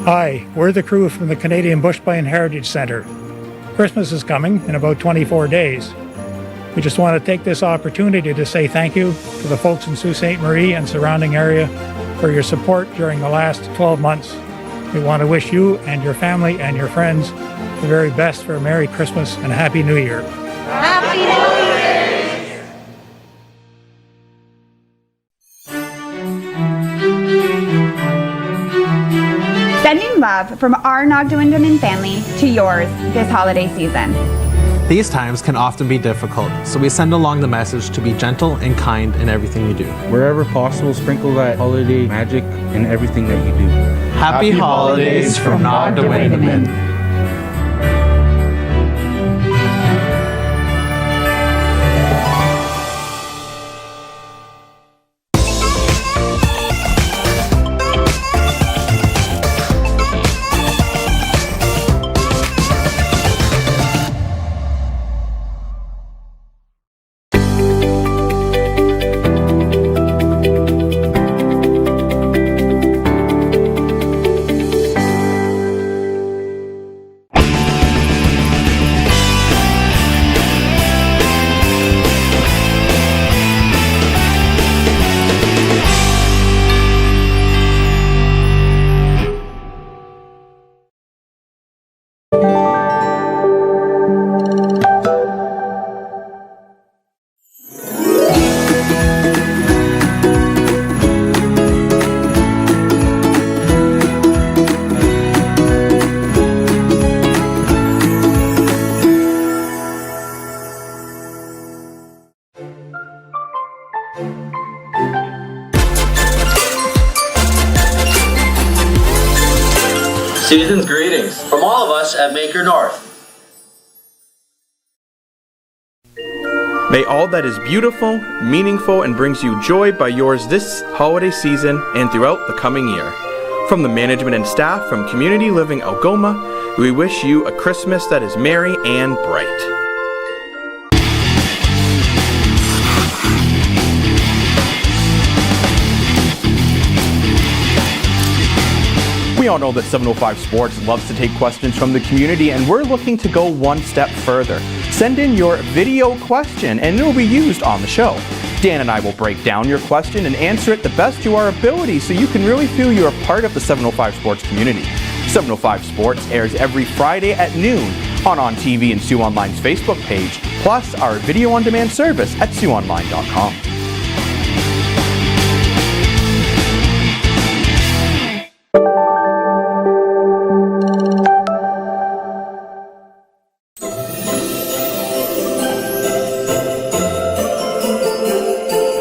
Hi, we're the crew from the Canadian Bushbine Heritage Centre. Christmas is coming in about 24 days. We just want to take this opportunity to say thank you to the folks in Sault Ste. Marie and surrounding area for your support during the last 12 months. We want to wish you and your family and your friends the very best for a Merry Christmas and a Happy New Year. Happy New Year! Sending love from our Nogdawindaman family to yours this holiday season. These times can often be difficult, so we send along the message to be gentle and kind in everything you do. Wherever possible, sprinkle that holiday magic in everything that you do. Happy holidays from Nogdawindaman. Season's greetings from all of us at Maker North. May all that is beautiful, meaningful, and brings you joy by yours this holiday season and throughout the coming year. From the management and staff from Community Living Algoma, we wish you a Christmas that is merry and bright. We all know that 705 Sports loves to take questions from the community, and we're looking to go one step further. Send in your video question and it will be used on the show. Dan and I will break down your question and answer it the best to our ability so you can really feel you're a part of the 705 Sports community. 705 Sports airs every Friday at noon on TV and Sioux Online's Facebook page, plus our video on demand service at SiouxOnline.com.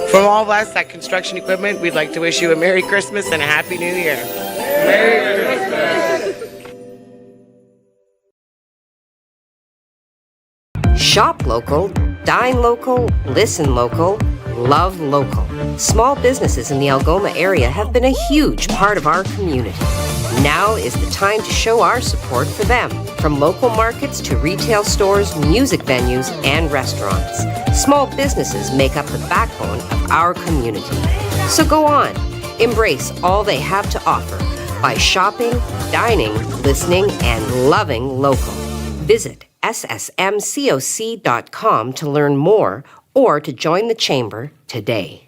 From all of us at Construction Equipment, we'd like to wish you a Merry Christmas and a Happy New Year. Merry Christmas! Shop local, dine local, listen local, love local. Small businesses in the Algoma area have been a huge part of our community. Now is the time to show our support for them, from local markets to retail stores, music venues, and restaurants. Small businesses make up the backbone of our community. So go on, embrace all they have to offer by shopping, dining, listening, and loving local. Visit ssmcoc.com to learn more or to join the chamber today.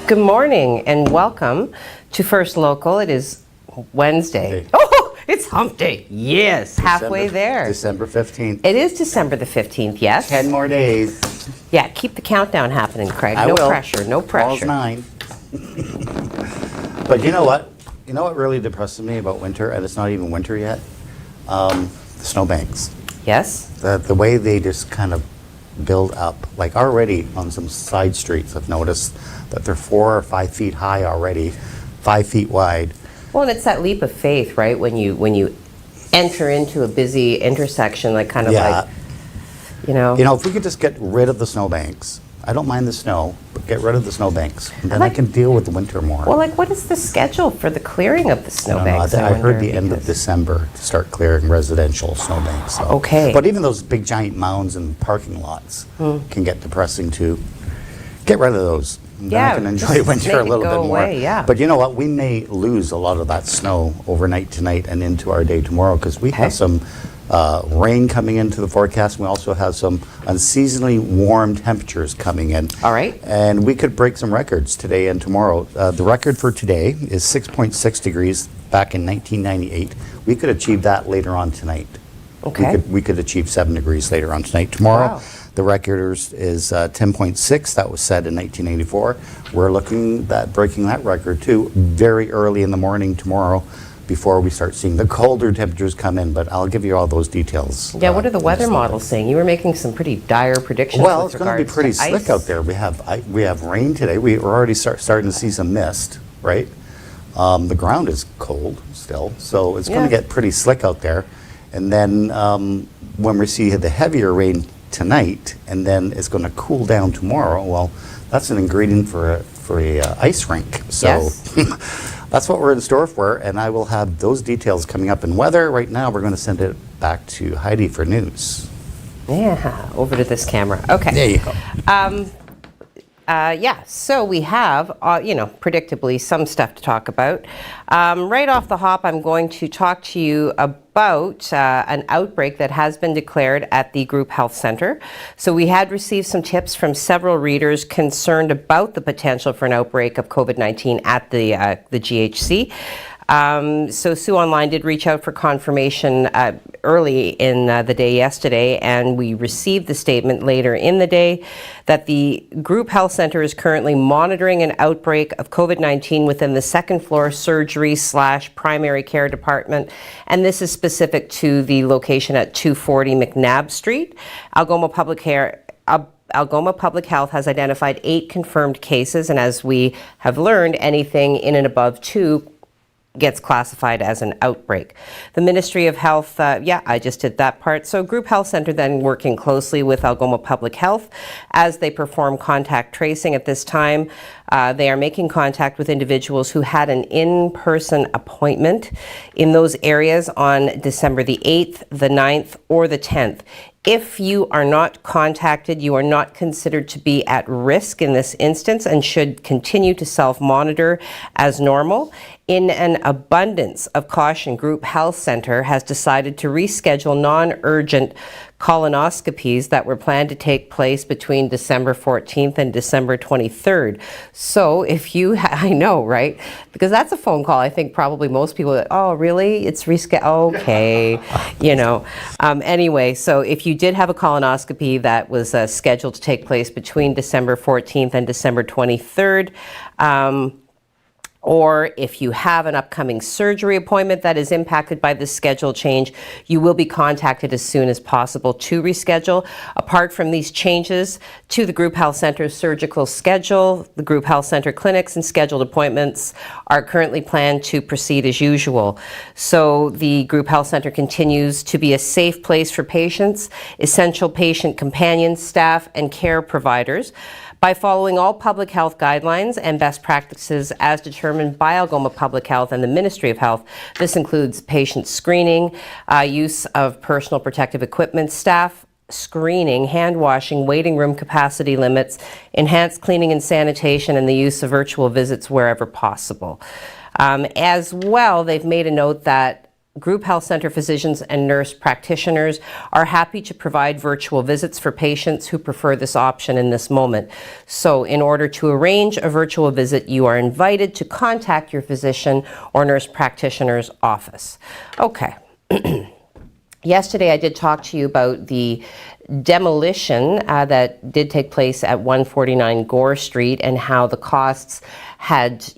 Good morning and welcome to First Local. It is Wednesday. Oh, it's hump day. Yes, halfway there. December 15th. It is December the 15th, yes. 10 more days. Yeah, keep the countdown happening, Craig. I No will. pressure, no Tomorrow's pressure. 9. But you know what? You know what really depresses me about winter, and it's not even winter yet? The snowbanks. Yes? The way they just kind of build up. Like already on some side streets, I've noticed that they're 4 or 5 feet high already, 5 feet wide. Well, and it's that leap of faith, right? When you enter into a busy intersection, like kind of like, you know. You know, if we could just get rid of the snowbanks, I don't mind the snow, but get rid of the snowbanks, and then I can deal with the winter more. Well, like, what is the schedule for the clearing of the snowbanks? I heard the end of December to start clearing residential snowbanks. So. Okay. But even those big giant mounds and parking lots can get depressing too. Get rid of those. Then I can enjoy just winter make a it little go bit more. away, yeah. But you know what? We may lose a lot of that snow overnight tonight and into our day tomorrow because we have some rain coming into the forecast. We also have some unseasonably warm temperatures coming in. All right. And we could break some records today and tomorrow. The record for today is 6.6 degrees back in 1998. We could achieve that later on tonight. Okay. We could achieve 7 degrees later on tonight. Tomorrow, Wow. the record is 10.6. That was set in 1984. We're looking at breaking that record too very early in the morning tomorrow, before we start seeing the colder temperatures come in, but I'll give you all those details. Yeah, what are the weather models saying? You were making some pretty dire predictions. Well, with it's going to be regards pretty to slick ice. out there. We have rain today. We're already starting to see some mist, right? The ground is cold still, so it's going to get pretty slick out there. And then when we see the heavier rain tonight, and then it's going to cool down tomorrow, well, that's an ingredient for a ice rink. So. Yes. That's what we're in store for, and I will have those details coming up in weather. Right now, we're going to send it back to Heidi for news. Yeah, over to this camera. Okay. There you go. Yeah, so we have, predictably, some stuff to talk about. Right off the hop, I'm going to talk to you about an outbreak that has been declared at the Group Health Center. So we had received some tips from several readers concerned about the potential for an outbreak of COVID-19 at the GHC. So Sue Online did reach out for confirmation early in the day yesterday, and we received the statement later in the day that the Group Health Center is currently monitoring an outbreak of COVID-19 within the second floor surgery/primary care department, and this is specific to the location at 240 McNabb Street. Algoma Public Health has identified 8 confirmed cases, and as we have learned, anything in and above 2 gets classified as an outbreak. The Ministry of Health, I just did that part. So Group Health Center then working closely with Algoma Public Health as they perform contact tracing. At this time, they are making contact with individuals who had an in-person appointment in those areas on December the 8th, the 9th, or the 10th. If you are not contacted, you are not considered to be at risk in this instance and should continue to self-monitor as normal. In an abundance of caution, Group Health Center has decided to reschedule non-urgent colonoscopies that were planned to take place between December 14th and December 23rd. So if you, I know, right? Because that's a phone call. I think probably most people, oh, really? It's rescheduled? Okay. Anyway, so if you did have a colonoscopy that was scheduled to take place between December 14th and December 23rd, or if you have an upcoming surgery appointment that is impacted by this schedule change, you will be contacted as soon as possible to reschedule. Apart from these changes to the Group Health Center's surgical schedule, the Group Health Center clinics and scheduled appointments are currently planned to proceed as usual. So the Group Health Center continues to be a safe place for patients, essential patient companions, staff, and care providers, by following all public health guidelines and best practices as determined by Algoma Public Health and the Ministry of Health. This includes patient screening, use of personal protective equipment, staff screening, hand washing, waiting room capacity limits, enhanced cleaning and sanitation, and the use of virtual visits wherever possible. As well, they've made a note that Group health center physicians and nurse practitioners are happy to provide virtual visits for patients who prefer this option in this moment. So in order to arrange a virtual visit, you are invited to contact your physician or nurse practitioner's office. Okay. Yesterday I did talk to you about the demolition that did take place at 149 Gore Street and how the costs had,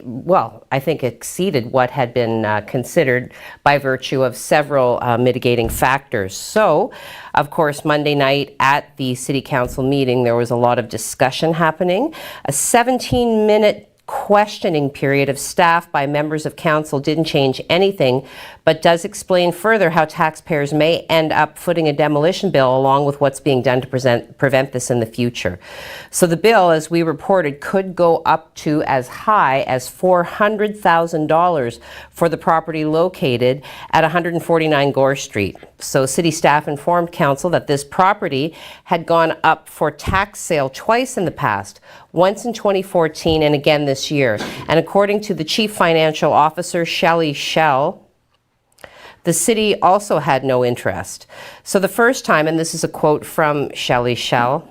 well, I think exceeded what had been considered by virtue of several mitigating factors. So, of course, Monday night at the City Council meeting, there was a lot of discussion happening. A 17-minute questioning period of staff by members of council didn't change anything, but does explain further how taxpayers may end up footing a demolition bill along with what's being done to prevent this in the future. So the bill, as we reported, could go up to as high as $400,000 for the property located at 149 Gore Street. So city staff informed council that this property had gone up for tax sale twice in the past, once in 2014 and again this year. And according to the Chief Financial Officer, Shelley Schell, the city also had no interest. So the first time, and this is a quote from Shelley Schell,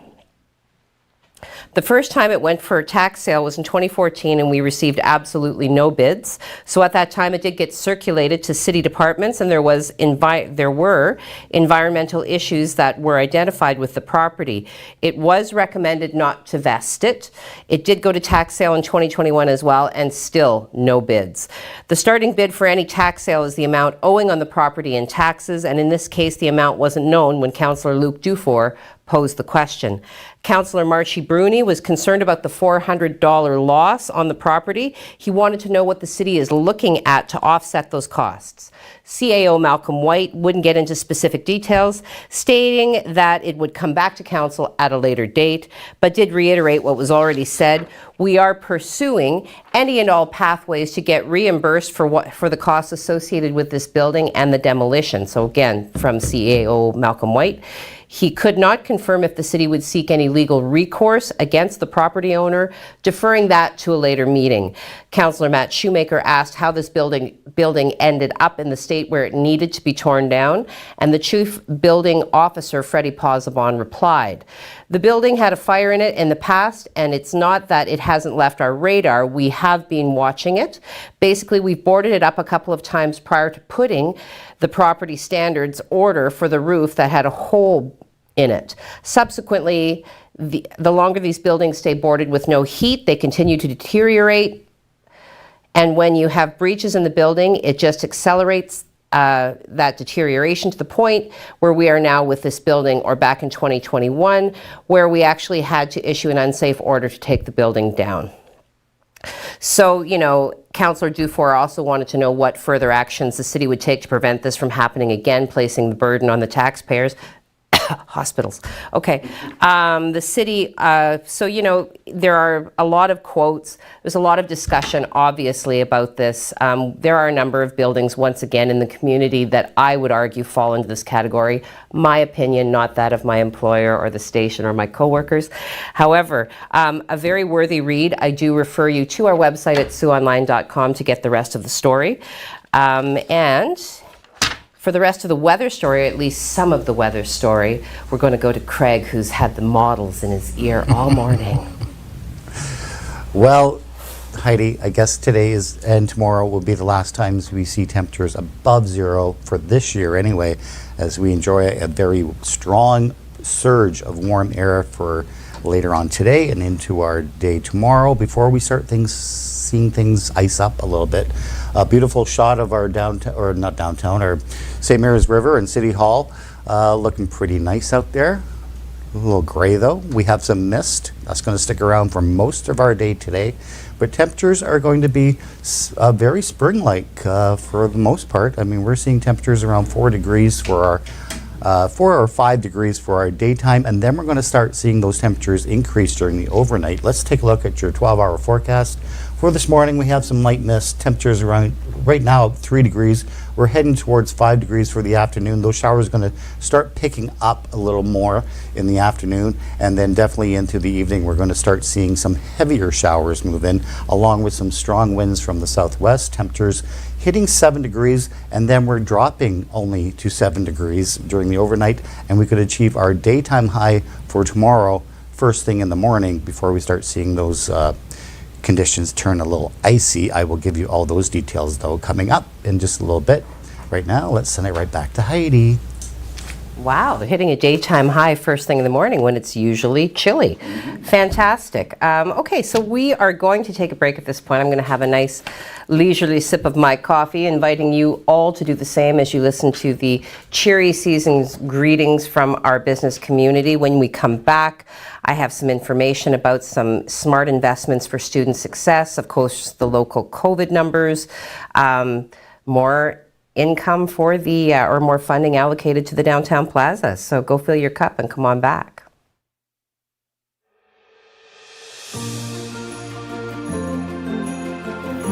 the first time it went for a tax sale was in 2014 and we received absolutely no bids. So at that time it did get circulated to city departments and there were environmental issues that were identified with the property. It was recommended not to vest it. It did go to tax sale in 2021 as well and still no bids. The starting bid for any tax sale is the amount owing on the property in taxes, and in this case the amount wasn't known when Councillor Luke Dufour posed the question. Councillor Marchie Bruni was concerned about the $400 loss on the property. He wanted to know what the city is looking at to offset those costs. CAO Malcolm White wouldn't get into specific details, stating that it would come back to council at a later date, but did reiterate what was already said. We are pursuing any and all pathways to get reimbursed for the costs associated with this building and the demolition. So again, from CAO Malcolm White, he could not confirm if the city would seek any legal recourse against the property owner, deferring that to a later meeting. Councillor Matt Shoemaker asked how this building ended up in the state where it needed to be torn down, and the chief building officer, Freddie Pozzabon, replied, "The building had a fire in it in the past, and it's not that it hasn't left our radar. We have been watching it. Basically, we've boarded it up a couple of times prior to putting the property standards order for the roof that had a hole in it. Subsequently, the longer these buildings stay boarded with no heat, they continue to deteriorate. And when you have breaches in the building, it just accelerates that deterioration to the point where we are now with this building, or back in 2021, where we actually had to issue an unsafe order to take the building down." So, Councillor Dufour also wanted to know what further actions the city would take to prevent this from happening again, placing the burden on the taxpayers. Hospitals. Okay. The city, there are a lot of quotes. There's a lot of discussion, obviously, about this. There are a number of buildings, once again, in the community that I would argue fall into this category. My opinion, not that of my employer or the station or my coworkers. However, a very worthy read. I do refer you to our website at sueonline.com to get the rest of the story. And for the rest of the weather story, or at least some of the weather story, we're going to go to Craig, who's had the models in his ear all morning. Well, Heidi, I guess today and tomorrow will be the last times we see temperatures above zero for this year anyway, as we enjoy a very strong surge of warm air for later on today and into our day tomorrow before we start seeing things ice up a little bit. A beautiful shot of our our St. Mary's River and City Hall, looking pretty nice out there. A little gray though. We have some mist. That's going to stick around for most of our day today, but temperatures are going to be very spring-like for the most part. I mean, we're seeing temperatures around 4 degrees for our 4 or 5 degrees for our daytime, and then we're going to start seeing those temperatures increase during the overnight. Let's take a look at your 12-hour forecast For this morning, we have some light mist. Temperatures around right now 3 degrees. We're heading towards 5 degrees for the afternoon. Those showers are going to start picking up a little more in the afternoon, and then definitely into the evening we're going to start seeing some heavier showers move in, along with some strong winds from the southwest. Temperatures hitting 7 degrees, and then we're dropping only to 7 degrees during the overnight, and we could achieve our daytime high for tomorrow first thing in the morning before we start seeing those conditions turn a little icy. I will give you all those details though coming up in just a little bit. Right now, let's send it right back to Heidi. Wow, they're hitting a daytime high first thing in the morning when it's usually chilly. Fantastic. Okay, so we are going to take a break at this point. I'm going to have a nice leisurely sip of my coffee, inviting you all to do the same as you listen to the cheery season's greetings from our business community. When we come back, I have some information about some smart investments for student success, of course, the local COVID numbers, more income for the, or more funding allocated to the downtown plaza. So go fill your cup and come on back.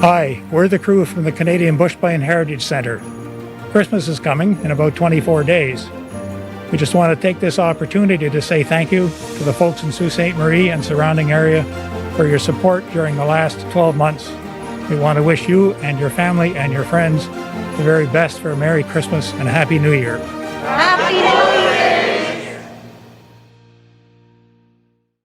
Hi, we're the crew from the Canadian Bushbine Heritage Centre. Christmas is coming in about 24 days. We just want to take this opportunity to say thank you to the folks in Sault Ste. Marie and surrounding area for your support during the last 12 months. We want to wish you and your family and your friends the very best for a Merry Christmas and a Happy New Year. Happy New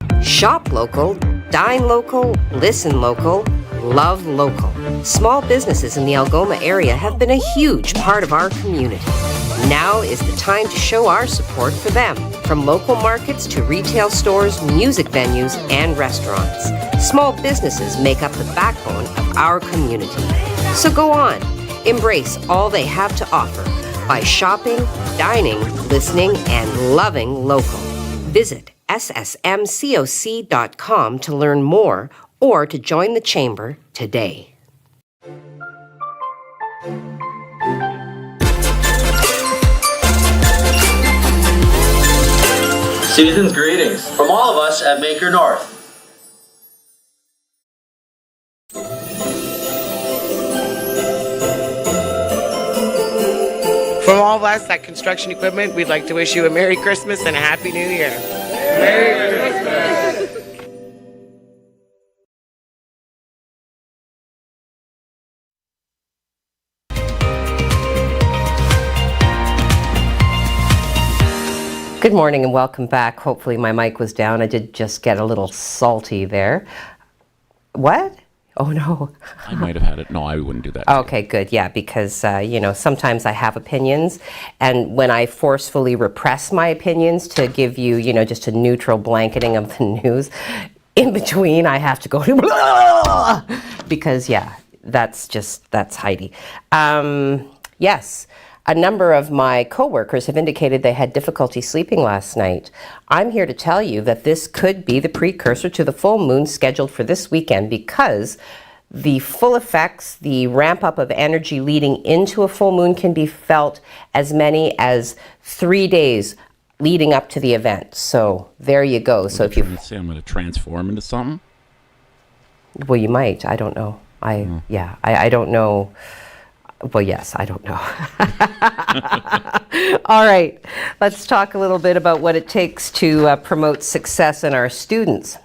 Year! Shop local, dine local, listen local, love local. Small businesses in the Algoma area have been a huge part of our community. Now is the time to show our support for them. From local markets to retail stores, music venues, and restaurants. Small businesses make up the backbone of our community. So go on, embrace all they have to offer by shopping, dining, listening, and loving local. Visit ssmcoc.com to learn more or to join the chamber today. Season's greetings from all of us at Maker North. From all of us at Construction Equipment, we'd like to wish you a Merry Christmas and a Happy New Year. Merry Christmas! Good morning and welcome back. Hopefully my mic was down. I did just get a little salty there. What? Oh no. I might have had it. No, I wouldn't do that. Okay, good. Yeah, because, sometimes I have opinions, and when I forcefully repress my opinions to give you, just a neutral blanketing of the news, in between I have to go to because, that's Heidi. Yes. A number of my coworkers have indicated they had difficulty sleeping last night. I'm here to tell you that this could be the precursor to the full moon scheduled for this weekend, because the full effects, the ramp up of energy leading into a full moon, can be felt as many as 3 days leading up to the event. So there you go. So if you say I'm going to transform into something, well, you might. I don't know. I don't know. Well, yes, I don't know. All right, let's talk a little bit about what it takes to promote success in our students.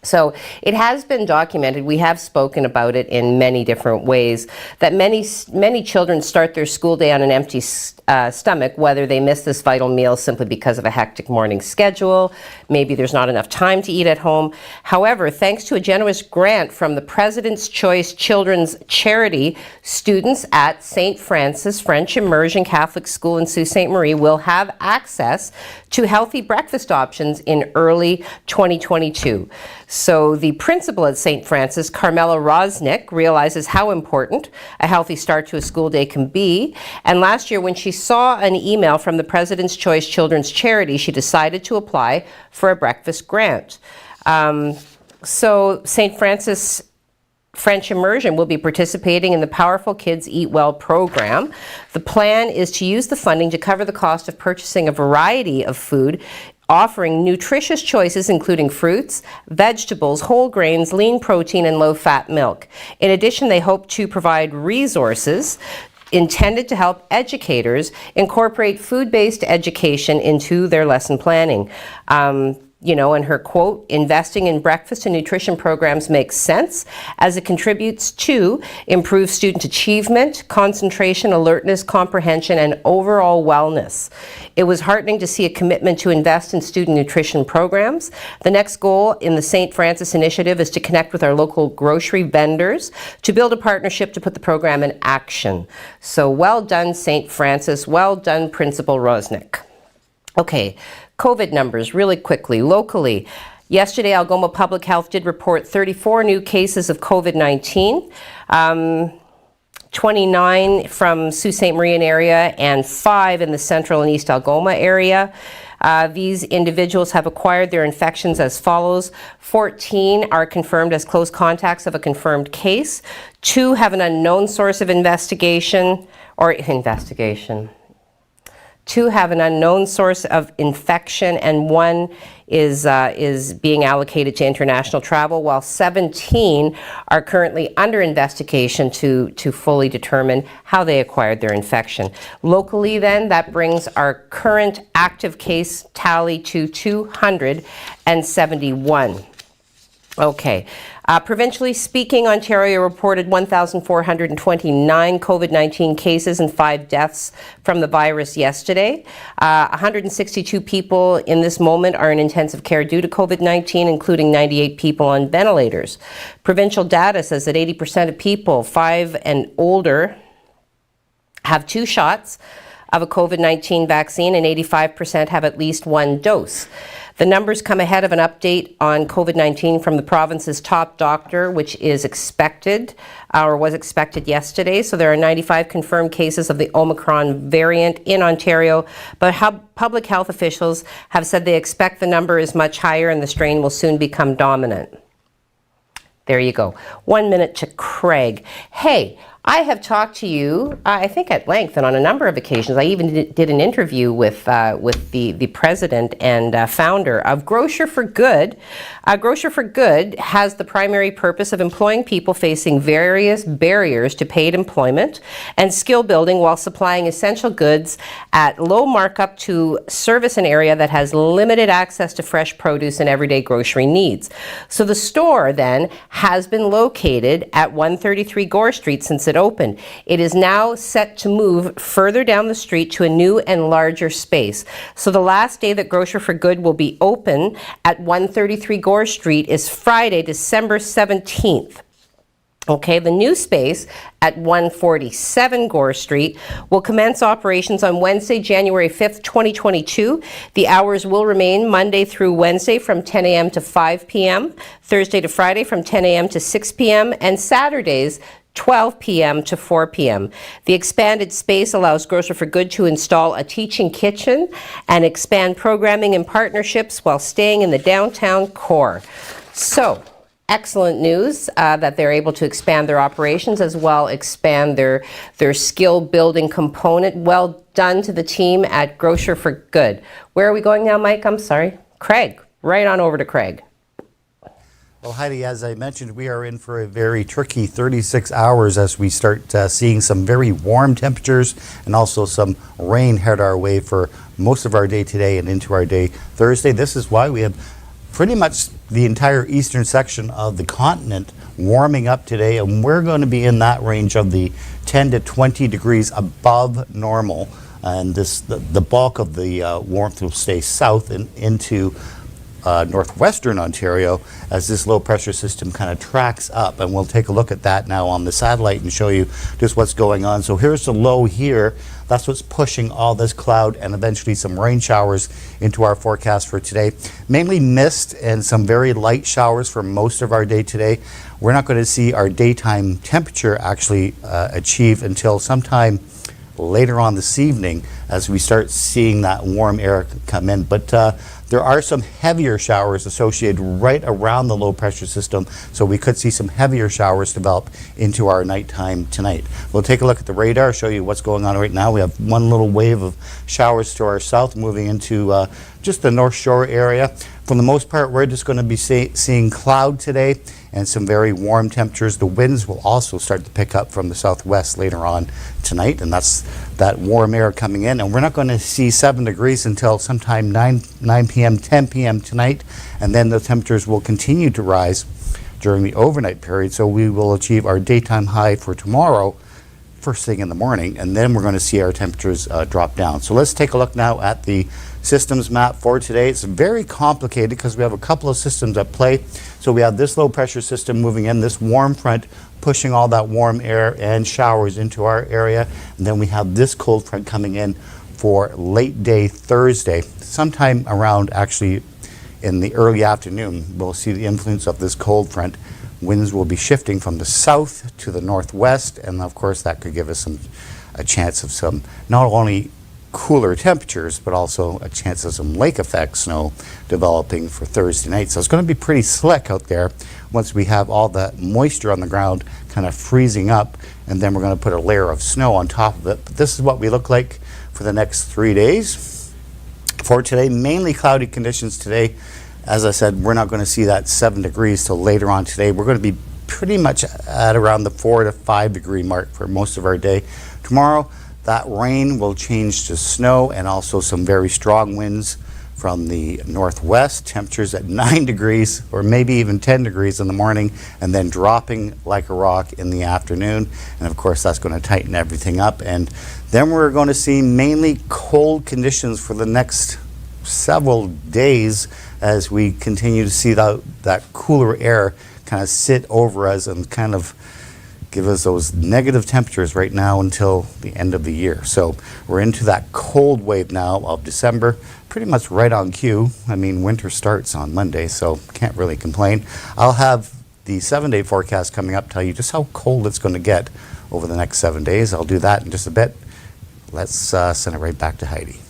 So it has been documented, we have spoken about it in many different ways, that many children start their school day on an empty stomach, whether they miss this vital meal simply because of a hectic morning schedule, maybe there's not enough time to eat at home. However, thanks to a generous grant from the President's Choice Children's Charity, students at St. Francis French Immersion Catholic School in Sault Ste. Marie will have access to healthy breakfast options in early 2022. So the principal at St. Francis, Carmela Rosnick, realizes how important a healthy start to a school day can be. And last year, when she saw an email from the President's Choice Children's Charity, she decided to apply for a breakfast grant. So St. Francis French Immersion will be participating in the Powerful Kids Eat Well program. The plan is to use the funding to cover the cost of purchasing a variety of food offering nutritious choices including fruits, vegetables, whole grains, lean protein, and low-fat milk. In addition, they hope to provide resources intended to help educators incorporate food-based education into their lesson planning. And her quote, investing in breakfast and nutrition programs makes sense as it contributes to improved student achievement, concentration, alertness, comprehension, and overall wellness. It was heartening to see a commitment to invest in student nutrition programs. The next goal in the St. Francis initiative is to connect with our local grocery vendors to build a partnership to put the program in action. So well done, St. Francis. Well done, Principal Rosnick. Okay, COVID numbers really quickly. Locally, yesterday Algoma Public Health did report 34 new cases of COVID-19, 29 from Sault Ste. Marie area and 5 in the Central and East Algoma area. These individuals have acquired their infections as follows. 14 are confirmed as close contacts of a confirmed case. 2 have an unknown source of investigation. 2 have an unknown source of infection, and 1 is being allocated to international travel, while 17 are currently under investigation to fully determine how they acquired their infection. Locally then, that brings our current active case tally to 271. Okay. Provincially speaking, Ontario reported 1,429 COVID-19 cases and 5 deaths from the virus yesterday. 162 people in this moment are in intensive care due to COVID-19, including 98 people on ventilators. Provincial data says that 80% of people 5 and older have 2 shots of a COVID-19 vaccine and 85% have at least 1 dose. The numbers come ahead of an update on COVID-19 from the province's top doctor, which is expected, or was expected yesterday. So there are 95 confirmed cases of the Omicron variant in Ontario, but public health officials have said they expect the number is much higher and the strain will soon become dominant. There you go. 1 minute to Craig. Hey, I have talked to you, I think at length and on a number of occasions. I even did an interview with the president and founder of Grocer for Good. Grocer for Good has the primary purpose of employing people facing various barriers to paid employment and skill building while supplying essential goods at low markup to service an area that has limited access to fresh produce and everyday grocery needs. So the store then has been located at 133 Gore Street since it opened. It is now set to move further down the street to a new and larger space. So the last day that Grocer for Good will be open at 133 Gore Street is Friday, December 17th. Okay, the new space at 147 Gore Street will commence operations on Wednesday, January 5th, 2022. The hours will remain Monday through Wednesday from 10 a.m. to 5 p.m., Thursday to Friday from 10 a.m. to 6 p.m., and Saturdays 12 p.m. to 4 p.m. The expanded space allows Grocer for Good to install a teaching kitchen and expand programming and partnerships while staying in the downtown core. So, excellent news that they're able to expand their operations as well expand their skill building component. Well done to the team at Grocer for Good. Where are we going now, Mike? I'm sorry. Craig. Right on over to Craig. Well, Heidi, as I mentioned, we are in for a very tricky 36 hours as we start seeing some very warm temperatures and also some rain head our way for most of our day today and into our day Thursday. This is why we have pretty much the entire eastern section of the continent warming up today, and we're going to be in that range of the 10 to 20 degrees above normal. And the bulk of the warmth will stay south and into northwestern Ontario as this low pressure system kind of tracks up, and we'll take a look at that now on the satellite and show you just what's going on. So here's the low here. That's what's pushing all this cloud and eventually some rain showers into our forecast for today. Mainly mist and some very light showers for most of our day today. We're not going to see our daytime temperature actually achieve until sometime later on this evening as we start seeing that warm air come in. But there are some heavier showers associated right around the low pressure system, so we could see some heavier showers develop into our nighttime tonight. We'll take a look at the radar, show you what's going on right now. We have one little wave of showers to our south moving into just the North Shore area. For the most part, we're just going to be seeing cloud today and some very warm temperatures. The winds will also start to pick up from the southwest later on tonight, and that's that warm air coming in. And we're not going to see 7 degrees until sometime 9 p.m., 10 p.m. tonight, and then the temperatures will continue to rise during the overnight period. So we will achieve our daytime high for tomorrow first thing in the morning, and then we're going to see our temperatures drop down. So let's take a look now at the systems map for today. It's very complicated because we have a couple of systems at play. So we have this low pressure system moving in, this warm front pushing all that warm air and showers into our area, and then we have this cold front coming in for late day Thursday, sometime around actually in the early afternoon. We'll see the influence of this cold front. Winds will be shifting from the south to the northwest, and of course that could give us a chance of some not only cooler temperatures, but also a chance of some lake effect snow developing for Thursday night. So it's going to be pretty slick out there once we have all that moisture on the ground kind of freezing up, and then we're going to put a layer of snow on top of it. But this is what we look like for the next 3 days. For today, mainly cloudy conditions today. As I said, we're not going to see that 7 degrees till later on today. We're going to be pretty much at around the 4 to 5 degree mark for most of our day. Tomorrow, that rain will change to snow and also some very strong winds from the northwest. Temperatures at 9 degrees or maybe even 10 degrees in the morning, and then dropping like a rock in the afternoon. And of course, that's going to tighten everything up. And then we're going to see mainly cold conditions for the next several days as we continue to see that cooler air kind of sit over us and kind of give us those negative temperatures right now until the end of the year. So we're into that cold wave now of December, pretty much right on cue. I mean, winter starts on Monday, so can't really complain. I'll have the 7-day forecast coming up, tell you just how cold it's going to get over the next 7 days. I'll do that in just a bit. Let's send it right back to Heidi.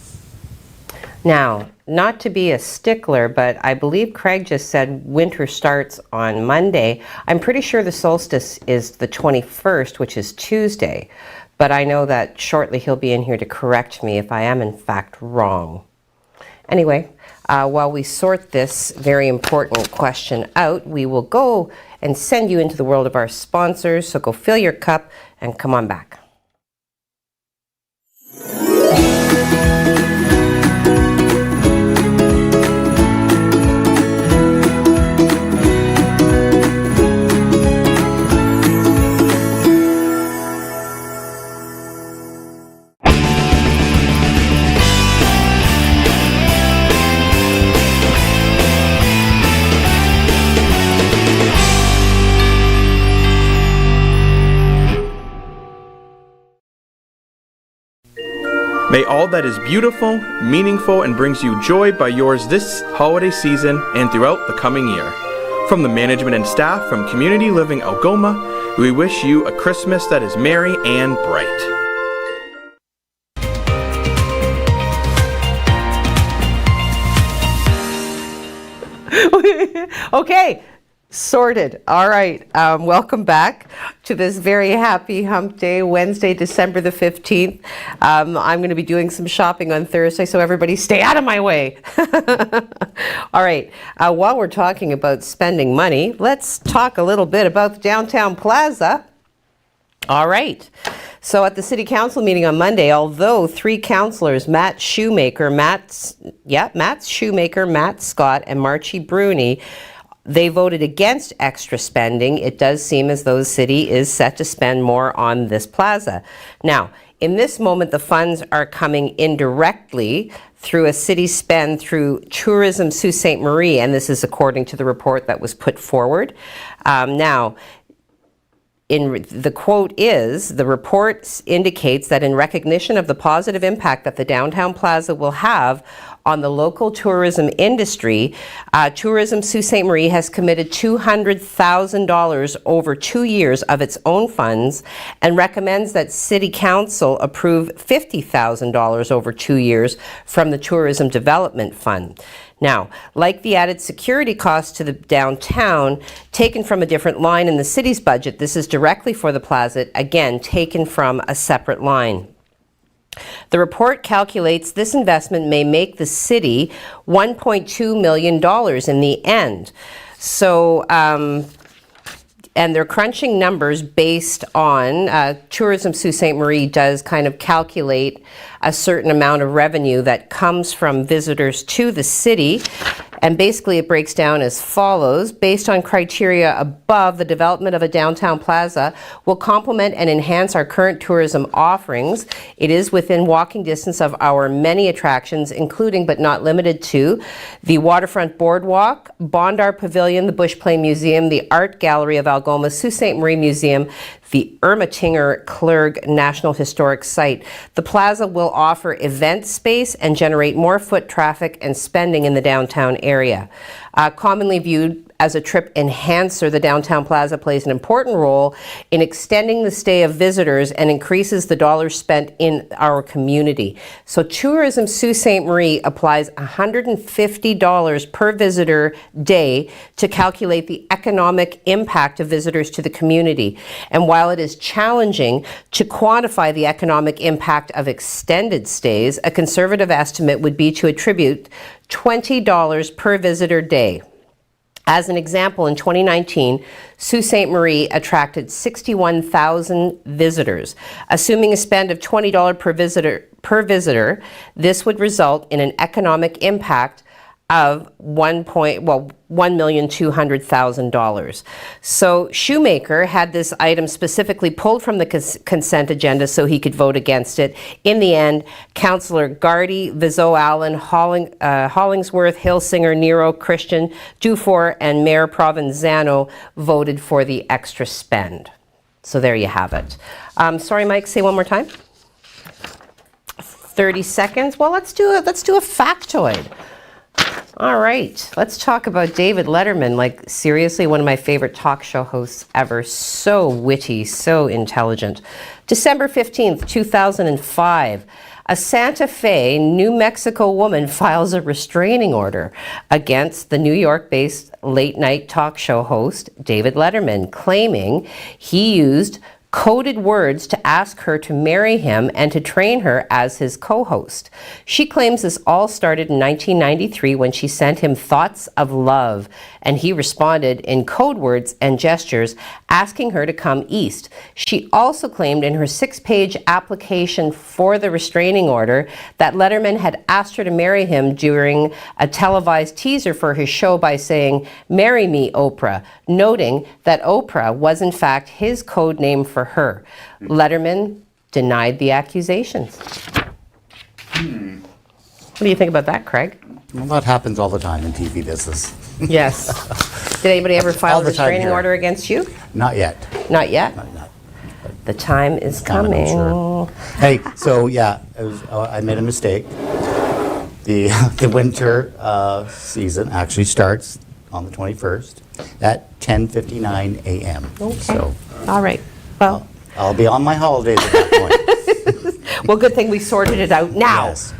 Now, not to be a stickler, but I believe Craig just said winter starts on Monday. I'm pretty sure the solstice is the 21st, which is Tuesday. But I know that shortly he'll be in here to correct me if I am in fact wrong. Anyway, while we sort this very important question out, we will go and send you into the world of our sponsors. So go fill your cup and come on back. May all that is beautiful, meaningful, and brings you joy by yours this holiday season and throughout the coming year. From the management and staff from Community Living Algoma, we wish you a Christmas that is merry and bright. Okay, sorted. All right, welcome back to this very happy hump day, Wednesday, December the 15th. I'm going to be doing some shopping on Thursday, so everybody stay out of my way. All right, while we're talking about spending money, let's talk a little bit about the downtown Plaza. All right. So at the City Council meeting on Monday, although 3 councillors, Matt Shoemaker, Matt Scott, and Marchie Bruni, they voted against extra spending. It does seem as though the city is set to spend more on this plaza. Now, in this moment, the funds are coming indirectly through a city spend through Tourism Sault Ste. Marie, and this is according to the report that was put forward. Now, the quote is, the report indicates that in recognition of the positive impact that the downtown plaza will have on the local tourism industry. Tourism Sault Ste. Marie has committed $200,000 over 2 years of its own funds and recommends that City Council approve $50,000 over 2 years from the Tourism Development Fund. Now, like the added security costs to the downtown, taken from a different line in the city's budget, this is directly for the Plaza, again, taken from a separate line. The report calculates this investment may make the city $1.2 million in the end. So, and they're crunching numbers based on, Tourism Sault Ste. Marie does kind of calculate a certain amount of revenue that comes from visitors to the city. And basically it breaks down as follows. Based on criteria above, the development of a downtown plaza will complement and enhance our current tourism offerings. It is within walking distance of our many attractions, including but not limited to the Waterfront Boardwalk, Bondar Pavilion, the Bush Play Museum, the Art Gallery of Algoma, Sault Ste. Marie Museum, the Ermatinger Clerg National Historic Site. The plaza will offer event space and generate more foot traffic and spending in the downtown area. Commonly viewed as a trip enhancer, the downtown plaza plays an important role in extending the stay of visitors and increases the dollars spent in our community. So Tourism Sault Ste. Marie applies $150 per visitor day to calculate the economic impact of visitors to the community. And while it is challenging to quantify the economic impact of extended stays, a conservative estimate would be to attribute $20 per visitor day. As an example, in 2019, Sault Ste. Marie attracted 61,000 visitors. Assuming a spend of $20 per visitor, this would result in an economic impact of $1,200,000. So Shoemaker had this item specifically pulled from the consent agenda so he could vote against it. In the end, Councillor Gardy, Vizot Allen, Hollingsworth, Hilsinger, Nero, Christian, Dufour, and Mayor Provenzano voted for the extra spend. So there you have it. Sorry, Mike, say one more time. 30 seconds. Well, let's do a factoid. All right, let's talk about David Letterman. Like, seriously, one of my favorite talk show hosts ever. So witty, so intelligent. December 15th, 2005, a Santa Fe, New Mexico woman files a restraining order against the New York-based late-night talk show host, David Letterman, claiming he used coded words to ask her to marry him and to train her as his co-host. She claims this all started in 1993 when she sent him thoughts of love, and he responded in code words and gestures, asking her to come east. She also claimed in her 6-page application for the restraining order that Letterman had asked her to marry him during a televised teaser for his show by saying, "Marry me, Oprah," noting that Oprah was in fact his code name for her. Letterman denied the accusations. What do you think about that, Craig? Well, that happens all the time in TV business. Yes. Did anybody ever file a restraining order against you? Not yet. Not yet? Not yet. The time is coming. Hey, so yeah, I made a mistake. The winter season actually starts on the 21st at 10:59 a.m. Okay. So all right. Well, I'll be on my holidays at that point. well, good thing we sorted it out now. Yes.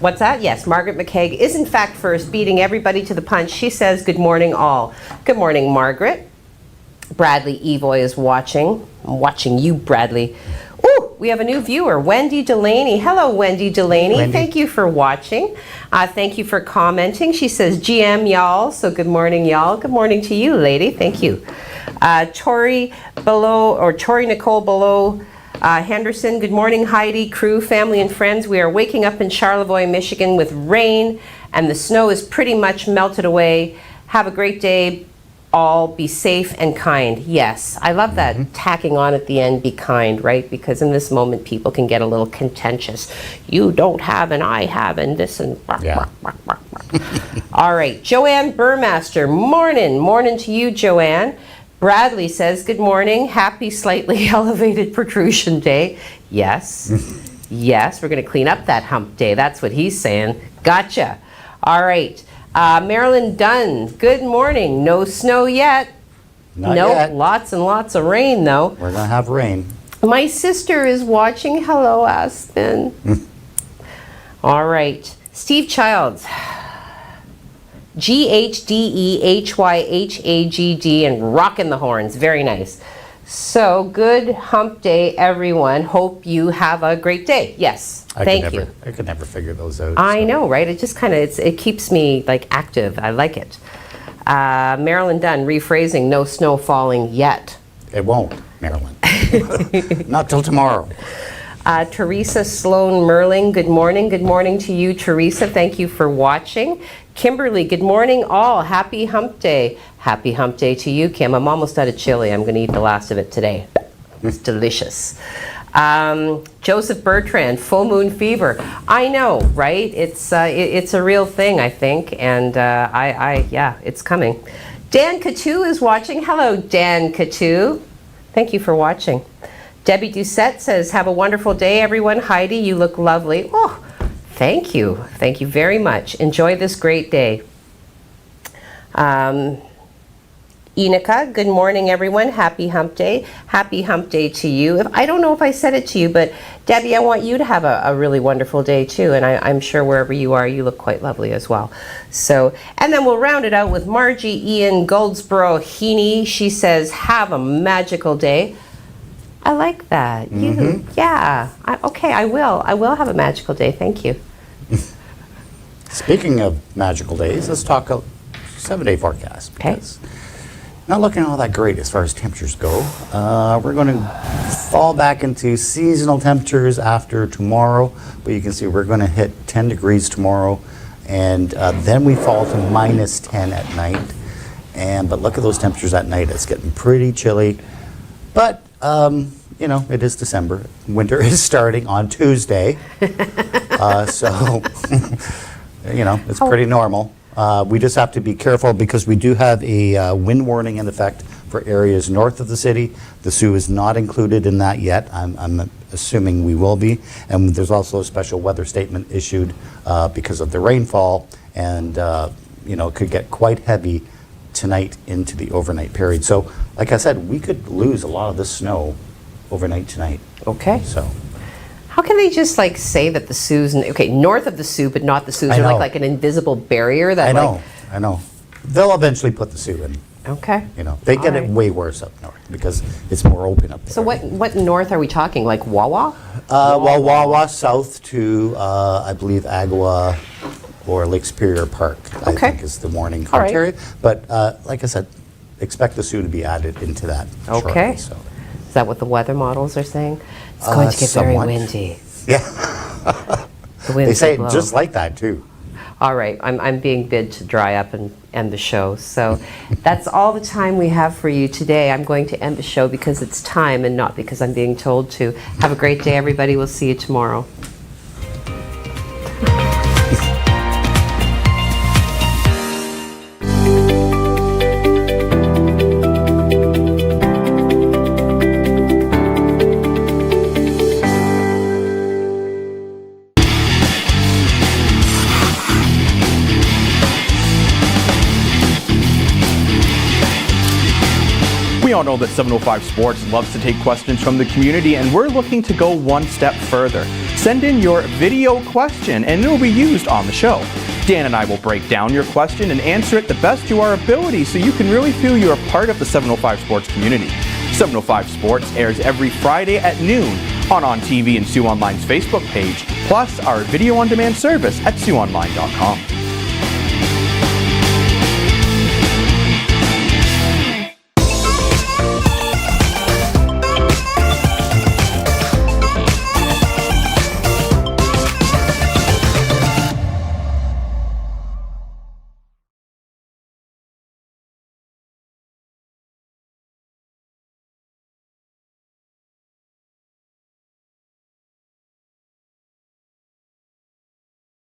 What's that? Yes, Margaret McKeag is in fact first, beating everybody to the punch. She says, "Good morning, all." Good morning, Margaret. Bradley Evoy is watching. I'm watching you, Bradley. Ooh, we have a new viewer, Wendy Delaney. Hello, Wendy Delaney. Wendy. Thank you for watching. Thank you for commenting. She says, "GM, y'all." So good morning, y'all. Good morning to you, lady. Thank you. Tori Nicole Below Henderson. Good morning, Heidi, crew, family, and friends. We are waking up in Charlevoix, Michigan with rain, and the snow is pretty much melted away. Have a great day. All be safe and kind. Yes, I love that tacking on at the end, be kind, right? Because in this moment, people can get a little contentious. You don't have and I have and this and... Yeah. All right, Joanne Burmaster, morning. Morning to you, Joanne. Bradley says, "Good morning. Happy slightly elevated protrusion day." Yes. Yes, we're going to clean up that hump day. That's what he's saying. Gotcha. All right. Marilyn Dunn, good morning. No snow yet. Not Nope, yet. lots and lots of rain, though. We're going to have rain. My sister is watching. Hello, Aspen. All right. Steve Childs. GHDEHYHAGD and rockin' the horns. Very nice. So, good hump day, everyone. Hope you have a great day. Yes. Thank you. I could never figure those out. I know, right? It just kind of, it keeps me like active. I like it. Marilyn Dunn, rephrasing, no snow falling yet. It won't, Marilyn. Not till tomorrow. Teresa Sloan Merling, good morning. Good morning to you, Teresa. Thank you for watching. Kimberly, good morning all. Happy hump day. Happy hump day to you, Kim. I'm almost out of chili. I'm going to eat the last of it today. It's delicious. Joseph Bertrand, full moon fever. I know, right? It's a real thing, I think, and yeah, it's coming. Dan Catou is watching. Hello, Dan Catou. Thank you for watching. Debbie Doucette says, have a wonderful day, everyone. Heidi, you look lovely. Oh, thank you. Thank you very much. Enjoy this great day. Enika, good morning, everyone. Happy hump day. Happy hump day to you. I don't know if I said it to you, but Debbie, I want you to have a really wonderful day too. And I'm sure wherever you are, you look quite lovely as well. So, and then we'll round it out with Margie Ian Goldsboro Heaney. She says, have a magical day. I like that. Yeah. Okay, I will. I will have a magical day. Thank you. Speaking of magical days, let's talk a 7-day forecast. Okay. Not looking all that great as far as temperatures go. We're going to fall back into seasonal temperatures after tomorrow, but you can see we're going to hit 10 degrees tomorrow, and then we fall to minus 10 at night. But look at those temperatures at night. It's getting pretty chilly. But, you know, it is December. Winter is starting on Tuesday. So, you know, it's pretty normal. We just have to be careful because we do have a wind warning in effect for areas north of the city. The Soo is not included in that yet. I'm assuming we will be. And there's also a special weather statement issued because of the rainfall. And, you know, it could get quite heavy tonight into the overnight period. So, like I said, we could lose a lot of this snow overnight tonight. Okay. So. How can they just like say that the Sioux's, okay, north of the Sioux, but not the Sioux's, are like an invisible barrier that I know. They'll eventually put the Sioux in. Okay. You know, they get it way worse up north because it's more open up there. So what north are we talking? Like Wawa? Well, Wawa south to, I believe, Agua or Lake Superior Park, I think is the warning criteria. But like I said, expect the Sioux to be added into that shortly, so. Is that what the weather models are saying? It's going to get very windy. Yeah. The winds they say will it blow. just like that, too. All right, I'm being bid to dry up and end the show. So that's all the time we have for you today. I'm going to end the show because it's time and not because I'm being told to. Have a great day, everybody. We'll see you tomorrow. We all know that 705 Sports loves to take questions from the community, and we're looking to go one step further. Send in your video question, and it will be used on the show. Dan and I will break down your question and answer it the best to our ability so you can really feel you're a part of the 705 Sports community. 705 Sports airs every Friday at noon on TV and Sioux Online's Facebook page, plus our video on demand service at SiouxOnline.com.